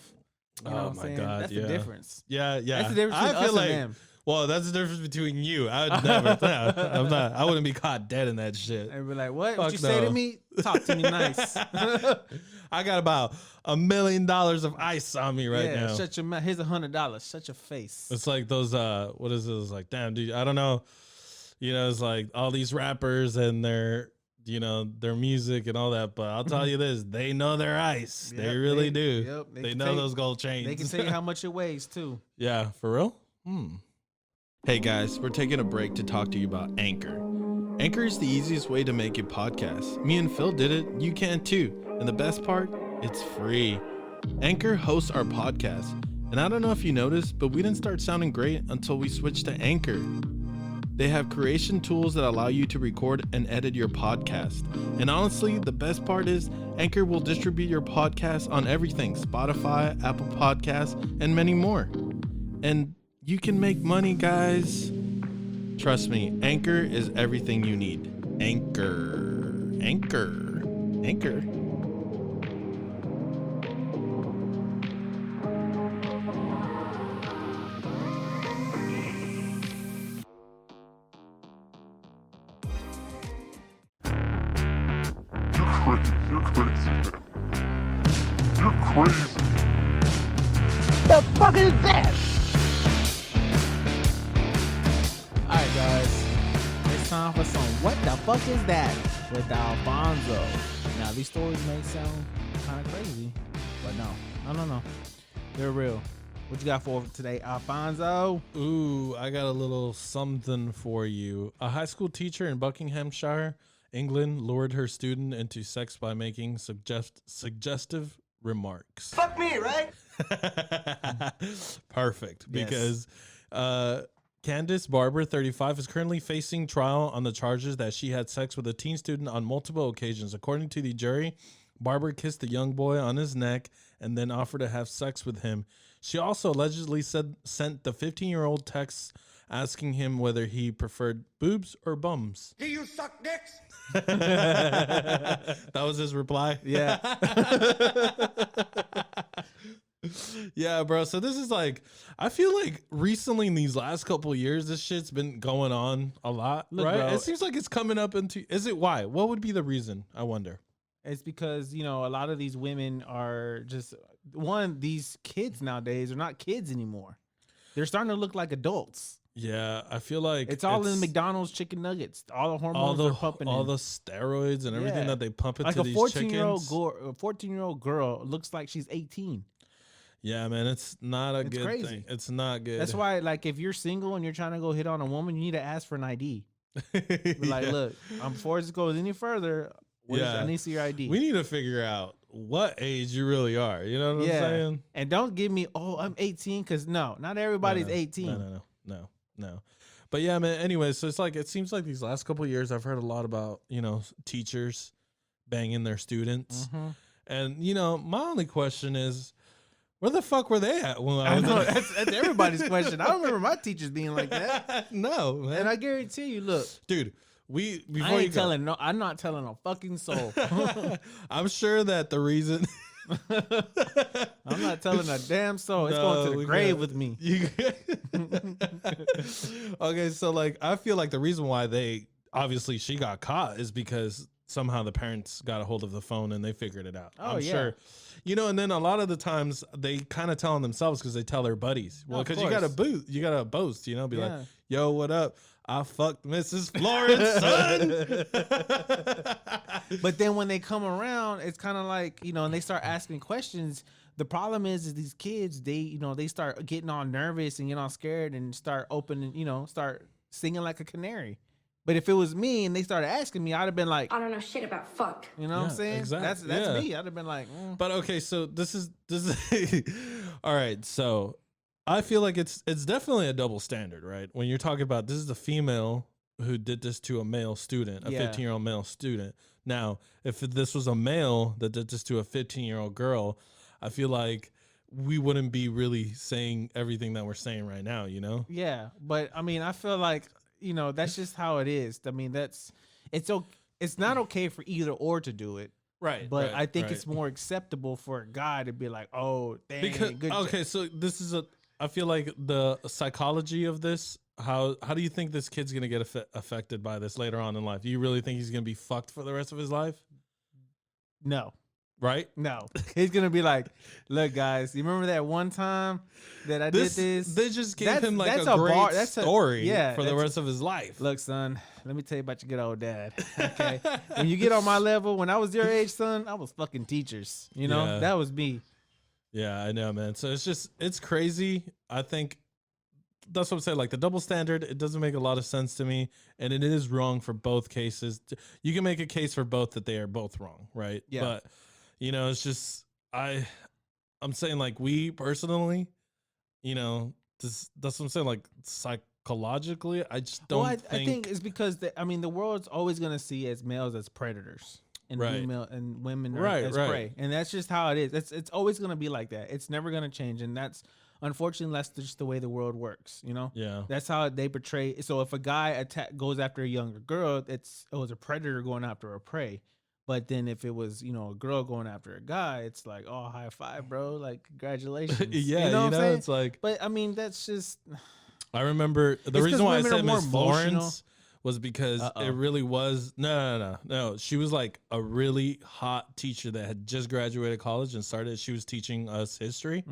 You know what I'm saying? God, That's the difference. Yeah. That's the difference between us and them. Well, that's the difference between you. I would never. No, I'm not. I wouldn't be caught dead in that shit. And be like, what? Fuck What you say no. to me? Talk to me nice. I got about $1 million of ice on me right now. Shut your mouth. Here's $100. Shut your face. It's like those. What is it? It's like, damn, dude. I don't know. You know, it's like all these rappers and their music and all that. But I'll tell you this: they know their ice. Yep, they really do. Yep, they know those gold chains. They can tell you how much it weighs too. Yeah, for real? Hey guys, we're taking a break to talk to you about Anchor. Anchor is the easiest way to make a podcast. Me and Phil did it, you can too. And the best part, it's free. Anchor hosts our podcast. And I don't know if you noticed, but we didn't start sounding great until we switched to Anchor. They have creation tools that allow you to record and edit your podcast. And honestly, the best part is Anchor will distribute your podcast on everything: Spotify, Apple Podcasts, and many more. And you can make money, guys. Trust me, Anchor is everything you need. Anchor. You're crazy, man. You're crazy. The fuck is that? All right, guys. It's time for some What the Fuck Is That with Alfonso. Now, these stories may sound kind of crazy, but no. They're real. What you got for today, Alfonso? Ooh, I got a little something for you. A high school teacher in Buckinghamshire, England, lured her student into sex by making suggestive remarks. Fuck me, right? Perfect. Because Candice Barber, 35, is currently facing trial on the charges that she had sex with a teen student on multiple occasions. According to the jury, Barber kissed the young boy on his neck and then offered to have sex with him. She also allegedly sent the 15-year-old texts asking him whether he preferred boobs or bums. Do you suck dicks? That was his reply? Yeah. Yeah, bro. So this is like, I feel like recently in these last couple of years, this shit's been going on a lot, Look, right? bro, It seems like it's coming up into, is it why? What would be the reason? I wonder. It's because, you know, a lot of these women are just, these kids nowadays are not kids anymore. They're starting to look like adults. Yeah, I feel like It's all in McDonald's chicken nuggets. All the hormones are pumping all in. the steroids and everything that they pump into like a these 14-year-old girl looks like she's 18. Yeah, man, it's not a It's good crazy. thing. It's not good. That's why, like, if you're single and you're trying to go hit on a woman, you need to ask for an ID. Be like, look, before this goes any further, I need to see your ID. We need to figure out what age you really are. You know what I'm saying? And don't give me, I'm 18, because no, not everybody's 18. No. But yeah, man, anyway, so it's like, it seems like these last couple of years, I've heard a lot about, teachers banging their students. Mm-hmm. And, my only question is, where the fuck were they at when I I was know, that's everybody's question. I don't remember my teachers being like that. No, man. And I guarantee you, look, Dude, I'm not telling a fucking soul. I'm sure that the reason I'm not telling a damn soul. It's going to the grave with me. Okay, so like I feel like the reason why she got caught is because somehow the parents got a hold of the phone and they figured it out. Oh, I'm yeah. sure. You know, and then a lot of the times they kind of tell on themselves because they tell their buddies. Well, Of because you got to course. boast. You got to boast. You know, be like, Yeah. "Yo, what up? I fucked Mrs. Florence, son." But then when they come around, it's kind of like, and they start asking questions. The problem is these kids, they start getting all nervous and get all scared and start opening, start singing like a canary. But if it was me and they started asking me, I'd have been like, I don't know shit about fuck. you know what I'm Yeah, saying? exactly. That's Yeah. me. I'd have been like, But okay, so this is all right. So I feel like it's definitely a double standard, right? When you're talking about this is a female who did this to a male student, a Yeah. 15-year-old male student. Now, if this was a male that did this to a 15-year-old girl, I feel like we wouldn't be really saying everything that we're saying right now, you know? yeah. But I mean, I feel like, that's just how it is. I mean, it's not okay for either or to do it. Right. But I think it's more acceptable for a guy to be like, oh, dang, because good okay, so this is I feel like the psychology of this. How do you think this kid's gonna get affected by this later on in life? Do you really think he's gonna be fucked for the rest of his life? No. Right? No, he's gonna be like, "Look, guys, you remember that one time that I did this? They just gave That's- him like that's a a great bar- that's a- story yeah, for the that's- rest of his life. Look, son, let me tell you about your good old dad. Okay, when you get on my level, when I was your age, son, I was fucking teachers. Yeah. That was me. Yeah, I know, man. So it's crazy. I think that's what I'm saying. Like the double standard, it doesn't make a lot of sense to me, and it is wrong for both cases. You can make a case for both that they are both wrong, right? Yeah. But it's just I'm saying like we personally, that's what I'm saying. Like psychologically, I just don't I think. think it's because the world's always gonna see as males as predators. And Right. female and women Right, as right. prey, and that's just how it is. It's always gonna be like that. It's never gonna change, and unfortunately that's just the way the world works. Yeah. That's how they portray. So if a guy goes after a younger girl, it was a predator going after a prey. But then if it was a girl going after a guy, it's like, oh, high five, bro, like congratulations. Yeah, what I'm saying? it's like. But I mean, that's just I remember the 'cause reason why I women are said more Miss emotional. Florence was because Uh-oh. it really was no. She was like a really hot teacher that had just graduated college and started. She was teaching us history,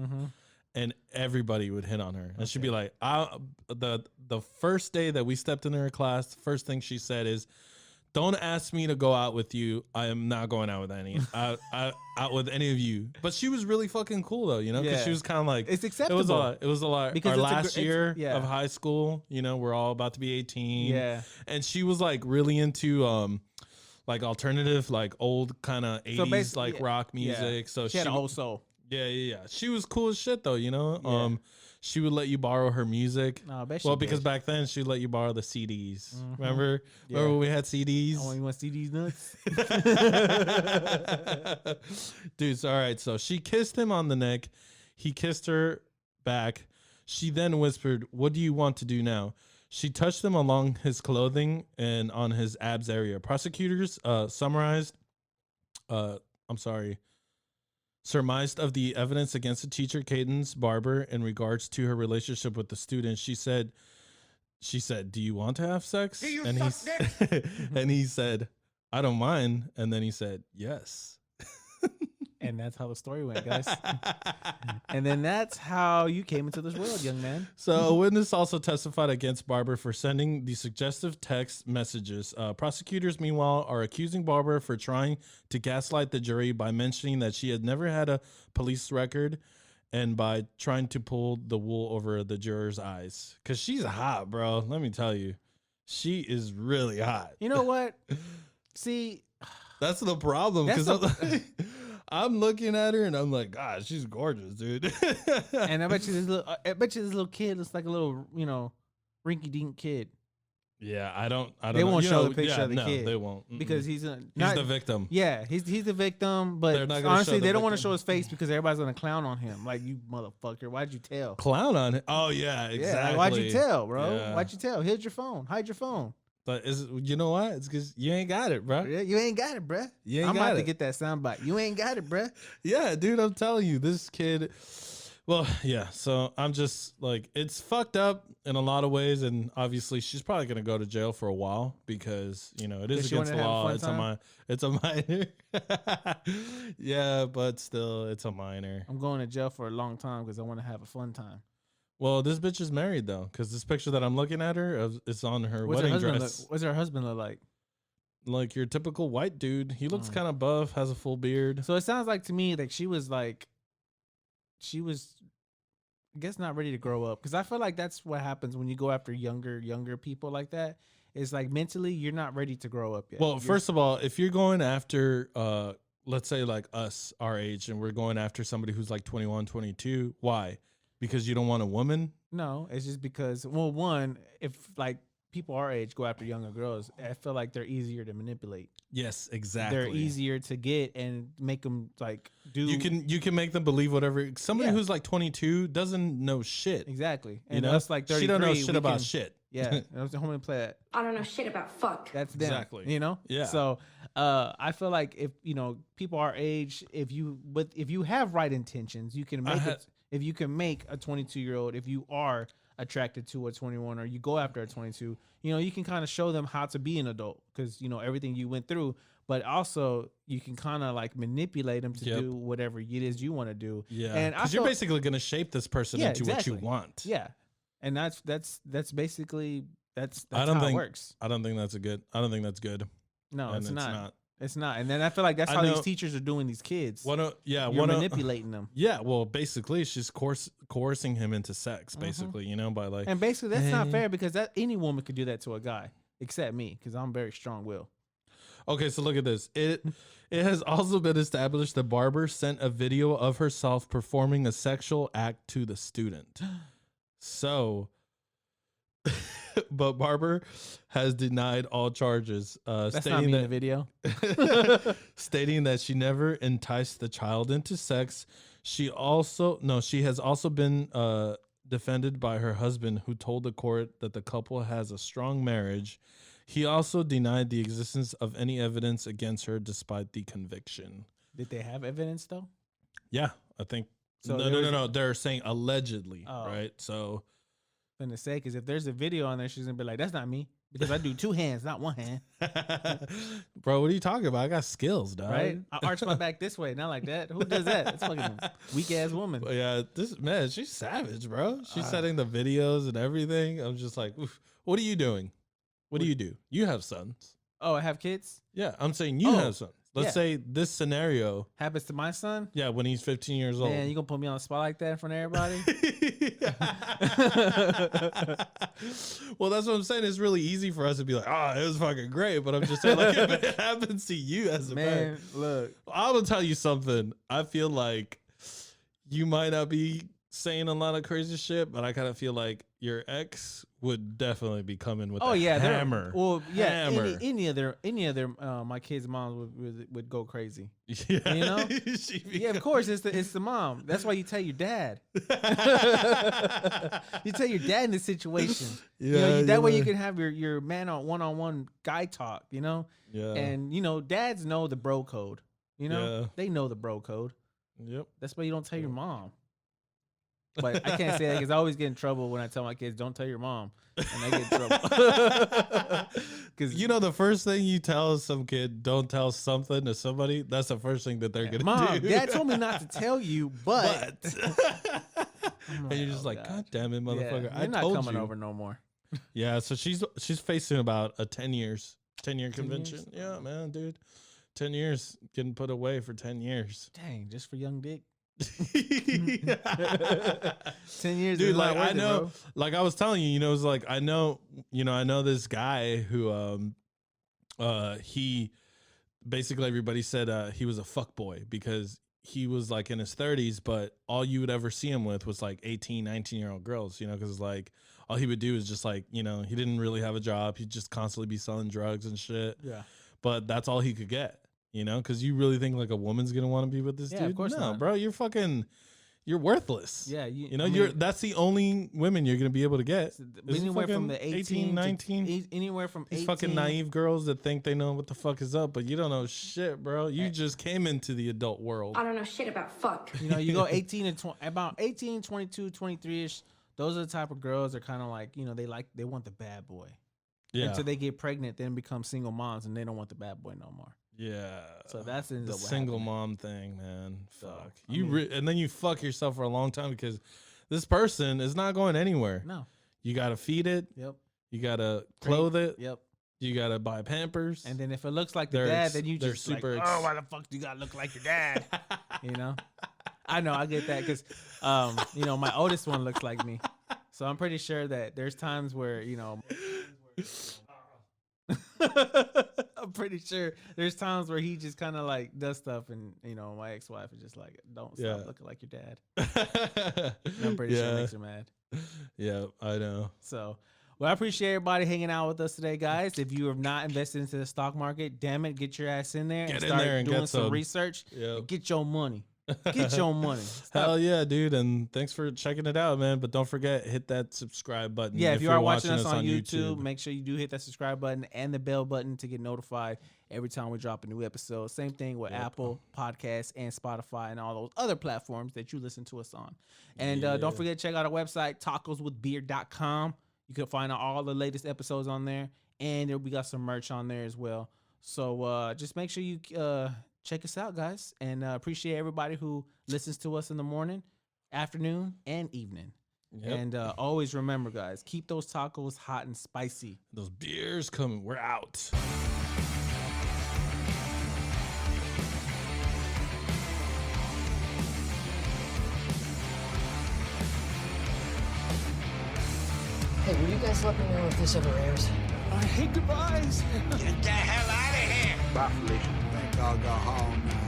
and everybody would hit on her. And she'd be like, the first day that we stepped into her class, the first thing she said is, "Don't ask me to go out with you. I am not going out with out with any of you." But she was really fucking cool though, because Yeah. she was kind of like It's It acceptable. was a lot. Because Our it's a last gr- it's- year yeah. of high school, we're all about to be 18. Yeah. And she was like really into like alternative, like old kind of 80s basically, like yeah. rock Yeah. music. So she had a whole soul. yeah. She was cool as shit though, Yeah. She would let you borrow her music. No, I bet she Well, because did. back then she'd let you borrow the CDs. Remember? Yeah. Remember when we had CDs? Oh, you want to see these nuts? Dude, so, all right. So she kissed him on the neck. He kissed her back. She then whispered, "What do you want to do now?" She touched him along his clothing and on his abs area. Prosecutors surmised of the evidence against the teacher, Cadence Barber, in regards to her relationship with the student. She said, "Do you want to have sex?" Do you and suck and he said, "I don't mind." And then he said, "Yes." And that's how the story went, guys. And then that's how you came into this world, young man. So a witness also testified against Barber for sending the suggestive text messages. Prosecutors, meanwhile, are accusing Barber for trying to gaslight the jury by mentioning that she had never had a police record and by trying to pull the wool over the jurors' eyes. Because she's hot, bro. Let me tell you. She is really hot. You know what? See, That's the problem. That's Because I'm looking at her and I'm like, God, she's gorgeous, dude. and I bet you this little kid looks like a little, rinky dink kid. Yeah, I don't. They won't you show know, the picture yeah, of the no, kid they won't because he's he's the victim. Yeah, he's the victim, but They're not gonna honestly, show the they don't want to victim. show his face because everybody's gonna clown on him. Like, you motherfucker, why'd you tell? Clown on it. Oh yeah, Yeah, exactly. like, why'd you tell, bro? Yeah. Why'd you tell? Hide your phone. Hide your phone. But you know what? It's because you ain't got it, bro. Yeah, you ain't got it, bruh. You ain't I'm got about to it. get that soundbite. You ain't got it, bruh. Yeah, dude, I'm telling you, this kid. Well, yeah. So I'm just like, it's fucked up in a lot of ways, and obviously she's probably gonna go to jail for a while because it is she against the wanna have a law. fun It's time? it's a minor. Yeah, but still, it's a minor. I'm going to jail for a long time because I want to have a fun time. Well, this bitch is married though, because this picture that I'm looking at her is on her What's her wedding husband dress. what's her husband look like? Like your typical white dude. He looks kind of buff, has a full beard. So it sounds like to me like she was, I guess, not ready to grow up, because I feel like that's what happens when you go after younger people like that. It's like mentally you're not ready to grow up yet. Well, first of all, if you're going after, let's say like us, our age, and we're going after somebody who's like 21, 22, why? Because you don't want a woman? No, it's just because, well, one, if like people our age go after younger girls, I feel like they're easier to manipulate. Yes, exactly. They're easier to get and make them like do. You can make them believe whatever. Somebody Yeah. who's like 22 doesn't know shit. Exactly. You And know, us like 33, she don't know shit we about can- shit. Yeah, I was home and play that. I don't know shit about fuck. That's them. Exactly. Yeah. So I feel like if people our age, if you have right intentions, you can make it. If you can make a 22-year-old, if you are attracted to a 21 or you go after a 22, you can kind of show them how to be an adult, because everything you went through. But also you can kind of like manipulate them to do whatever it is you want to do. Yeah, and because you're basically going to shape this person into what you want. Yeah, and that's basically that's I don't how think it works. I don't think that's good. No, And it's not. It's not. And then I feel like that's how these teachers are doing these kids. You're manipulating them. Yeah, well, basically, she's coercing him into sex, basically, by like. And basically, that's not fair, because any woman could do that to a guy, except me, because I'm very strong-willed. Okay, so look at this. It has also been established that Barber sent a video of herself performing a sexual act to the student. So, but Barber has denied all charges, That's stating not me that in the video. stating that she never enticed the child into sex. She has also been defended by her husband, who told the court that the couple has a strong marriage. He also denied the existence of any evidence against her despite the conviction. Did they have evidence though? Yeah, I think. So No. They're saying allegedly, Oh. right? So, I'm gonna say, because if there's a video on there, she's gonna be like, "That's not me," because I do two hands, not one hand. bro, what are you talking about? I got skills, dog. Right? I arch my back this way, not like that. Who does that? It's fucking weak ass woman. But yeah, she's savage, bro. She's setting the videos and everything. I'm just like, oof. What are you doing? What do you do? You have sons. Oh, I have kids? Yeah, I'm saying you have sons. Let's say this scenario happens to my son. Yeah, when he's 15 years old. Man, you gonna put me on the spot like that in front of everybody? Well, that's what I'm saying. It's really easy for us to be like, it was fucking great. But I'm just saying, like, if it happens to you as a man, look, I'm gonna tell you something. I feel like you might not be saying a lot of crazy shit, but I kind of feel like your ex would definitely be coming with hammer. Well, yeah, hammer. any of their my kids' moms would go crazy. Yeah, You know? Yeah, of course, it's the mom. That's why you tell your dad. You tell your dad in this situation. Yeah, that way you can have your man on one-on-one guy talk. Yeah, and dads know the bro code. They know the bro code. Yep. That's why you don't tell your mom. But I can't say that, because I always get in trouble when I tell my kids, "Don't tell your mom," and I get in trouble. Because the first thing you tell some kid, don't tell something to somebody. That's the first thing that they're gonna Mom, do. Dad told me not to tell you, but and you're just like, God damn it, motherfucker! Yeah, I you're not told coming you. over no more. Yeah, so she's facing about a 10-year convention. years? Yeah, man, dude, 10 years getting put away for 10 years. Dang, just for young dick. 10 years, dude. is Like, not worth I it, know, bro. like I was telling you, it's like I know this guy who he basically, everybody said he was a fuck boy because he was like in his 30s, but all you would ever see him with was like 18, 19-year-old girls, because like all he would do is just like, he didn't really have a job. He'd just constantly be selling drugs and shit. Yeah. But that's all he could get, because you really think like a woman's going to want to be with this dude? of course no, not. bro, you're you're worthless. Yeah, you know, that's the only women you're gonna be able to get. Anywhere from the 18, 19, anywhere from these 18. fucking naive girls that think they know what the fuck is up, but you don't know shit, bro. You just came into the adult world. I don't know shit about fuck. You know, you go 18 and about 18, 22, 23ish. Those are the type of girls that are kind of like, you know, they want the bad boy. Yeah. Until they get pregnant, then become single moms, and they don't want the bad boy no more. Yeah. So that's the single mom thing, man. Fuck. So, And then you fuck yourself for a long time because this person is not going anywhere. No. You gotta feed it. Yep. You gotta clothe it. Yep. You gotta buy Pampers. And then if it looks like the dad, then you just super like, oh, why the fuck do you gotta look like your dad? You know. I know, I get that because, you know, my oldest one looks like me, so I'm pretty sure that there's times where, you know. I'm pretty sure there's times where he just kind of like does stuff, and you know, my ex-wife is just like, "Don't stop looking like your dad." And I'm pretty sure it makes her mad. Yeah, I know. So, well, I appreciate everybody hanging out with us today, guys. If you have not invested into the stock market, damn it, get your ass in there and start doing some research. And get your money. Get your money. Hell yeah, dude. And thanks for checking it out, man. But don't forget, hit that subscribe button. Yeah, if you are watching us on YouTube, make sure you do hit that subscribe button and the bell button to get notified every time we drop a new episode. Same thing with Apple Podcasts and Spotify and all those other platforms that you listen to us on. And don't forget to check out our website, tacoswithbeer.com. You can find all the latest episodes on there. And we got some merch on there as well. So just make sure you check us out, guys, and appreciate everybody who listens to us in the morning, afternoon, and evening. Yep. And always remember, guys, keep those tacos hot and spicy. Those beers coming. We're out. Hey, will you guys let me know if this ever airs? I hate goodbyes. Get the hell out of here. Bye, Felicia. Thank God I got home now.